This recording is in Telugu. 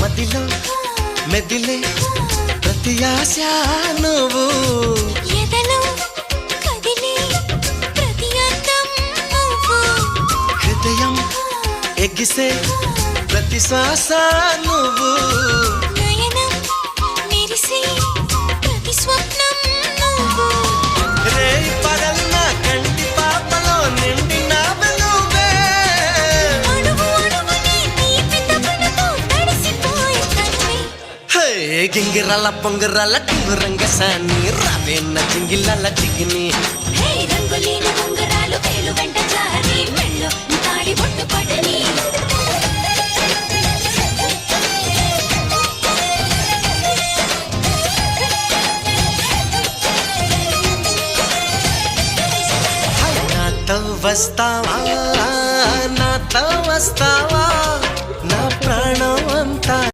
మదిలో మెదిలే ప్రతి ఆశ నువ్వు ఎదలో కదిలే ప్రతి అందం నువ్వు హృదయం ఎగిసే ప్రతి శ్వాస నువ్వు నయనం మెరిసే ప్రతి స్వప్నం నువ్వు రే పగలు నా కంటి పాపలో నిండిన నువ్వే అణువు అణువుని తీపి తపనతో తడిసిపోయే తనువే హే గింగిరాల పొంగిరాల టింగురంగ సాని రావేన్న చింగిలాల చిగిని హే రంగులీన ఉంగరాలు వేలు వెంట జారి మెళ్ళో తాళి బొట్టు పడని నాతో వస్తావా నాతో వస్తావా